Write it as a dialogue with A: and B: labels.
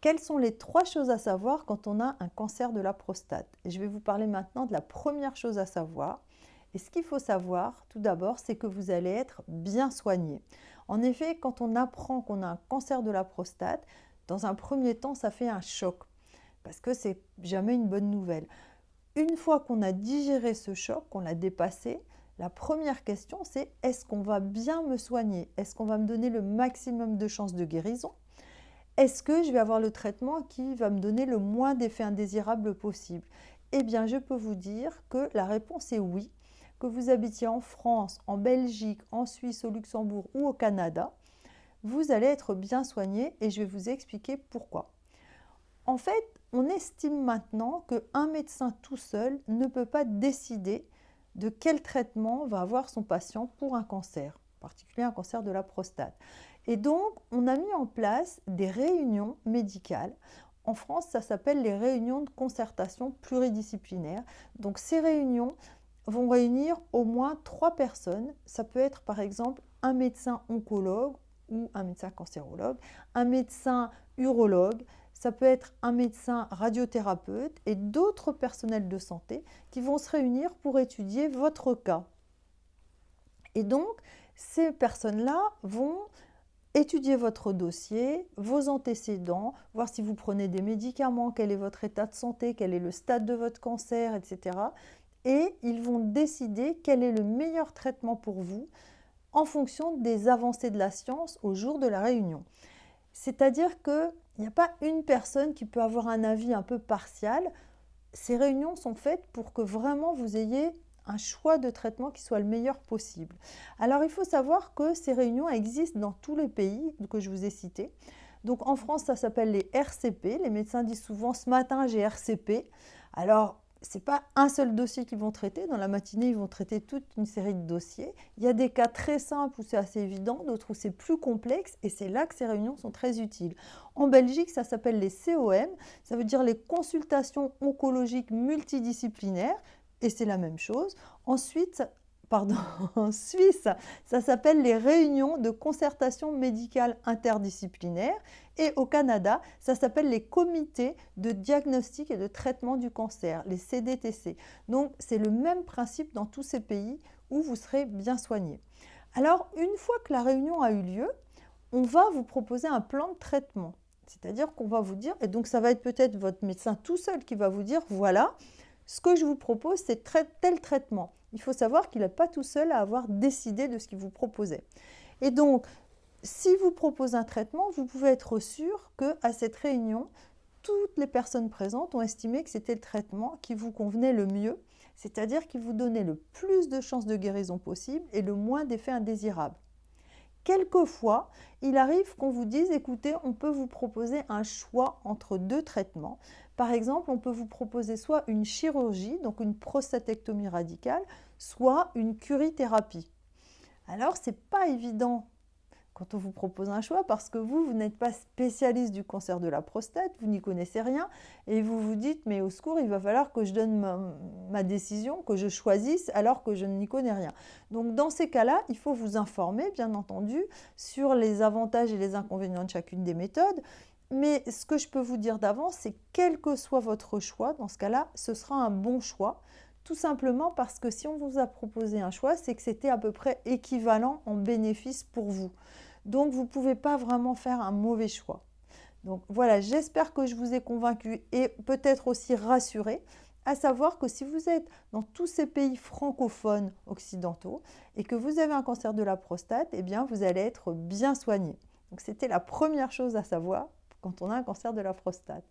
A: Quelles sont les 3 choses à savoir quand on a un cancer de la prostate? Et je vais vous parler maintenant de la première chose à savoir. Et ce qu'il faut savoir, tout d'abord, c'est que vous allez être bien soigné. En effet, quand on apprend qu'on a un cancer de la prostate, dans un premier temps, ça fait un choc, parce que c'est jamais une bonne nouvelle. Une fois qu'on a digéré ce choc, qu'on l'a dépassé, la première question, c'est: est-ce qu'on va bien me soigner? Est-ce qu'on va me donner le maximum de chances de guérison? Est-ce que je vais avoir le traitement qui va me donner le moins d'effets indésirables possible? Eh bien, je peux vous dire que la réponse est oui. Que vous habitiez en France, en Belgique, en Suisse, au Luxembourg ou au Canada, vous allez être bien soigné et je vais vous expliquer pourquoi. En fait, on estime maintenant qu'un médecin tout seul ne peut pas décider de quel traitement va avoir son patient pour un cancer, en particulier un cancer de la prostate. Et donc, on a mis en place des réunions médicales. En France, ça s'appelle les réunions de concertation pluridisciplinaire. Donc, ces réunions vont réunir au moins 3 personnes. Ça peut être par exemple un médecin oncologue ou un médecin cancérologue, un médecin urologue, ça peut être un médecin radiothérapeute et d'autres personnels de santé qui vont se réunir pour étudier votre cas. Et donc, ces personnes-là vont étudier votre dossier, vos antécédents, voir si vous prenez des médicaments, quel est votre état de santé, quel est le stade de votre cancer, etc. Et ils vont décider quel est le meilleur traitement pour vous en fonction des avancées de la science au jour de la réunion. C'est-à-dire qu'il n'y a pas une personne qui peut avoir un avis un peu partial. Ces réunions sont faites pour que vraiment vous ayez un choix de traitement qui soit le meilleur possible. Alors il faut savoir que ces réunions existent dans tous les pays que je vous ai cités. Donc en France, ça s'appelle les RCP. Les médecins disent souvent: ce matin, j'ai RCP. Alors, ce n'est pas un seul dossier qu'ils vont traiter. Dans la matinée, ils vont traiter toute une série de dossiers. Il y a des cas très simples où c'est assez évident, d'autres où c'est plus complexe, et c'est là que ces réunions sont très utiles. En Belgique, ça s'appelle les COM, ça veut dire les consultations oncologiques multidisciplinaires, et c'est la même chose. Ensuite, en Suisse, ça s'appelle les réunions de concertation médicale interdisciplinaire. Et au Canada, ça s'appelle les comités de diagnostic et de traitement du cancer, les CDTC. Donc, c'est le même principe dans tous ces pays où vous serez bien soigné. Alors, une fois que la réunion a eu lieu, on va vous proposer un plan de traitement. C'est-à-dire qu'on va vous dire, et donc ça va être peut-être votre médecin tout seul qui va vous dire: voilà, ce que je vous propose, c'est tel traitement. Il faut savoir qu'il n'est pas tout seul à avoir décidé de ce qu'il vous proposait. Et donc, si vous propose un traitement, vous pouvez être sûr qu'à cette réunion, toutes les personnes présentes ont estimé que c'était le traitement qui vous convenait le mieux, c'est-à-dire qui vous donnait le plus de chances de guérison possible et le moins d'effets indésirables. Quelquefois, il arrive qu'on vous dise: écoutez, on peut vous proposer un choix entre 2 traitements. Par exemple, on peut vous proposer soit une chirurgie, donc une prostatectomie radicale, soit une curithérapie. Alors, ce n'est pas évident quand on vous propose un choix, parce que vous n'êtes pas spécialiste du cancer de la prostate, vous n'y connaissez rien, et vous vous dites: mais au secours, il va falloir que je donne ma décision, que je choisisse, alors que je n'y connais rien. Donc dans ces cas-là, il faut vous informer, bien entendu, sur les avantages et les inconvénients de chacune des méthodes, mais ce que je peux vous dire d'avance, c'est que quel que soit votre choix, dans ce cas-là, ce sera un bon choix, tout simplement parce que si on vous a proposé un choix, c'est que c'était à peu près équivalent en bénéfice pour vous. Donc, vous ne pouvez pas vraiment faire un mauvais choix. Donc voilà, j'espère que je vous ai convaincu et peut-être aussi rassuré, à savoir que si vous êtes dans tous ces pays francophones occidentaux et que vous avez un cancer de la prostate, eh bien vous allez être bien soigné. Donc c'était la première chose à savoir quand on a un cancer de la prostate.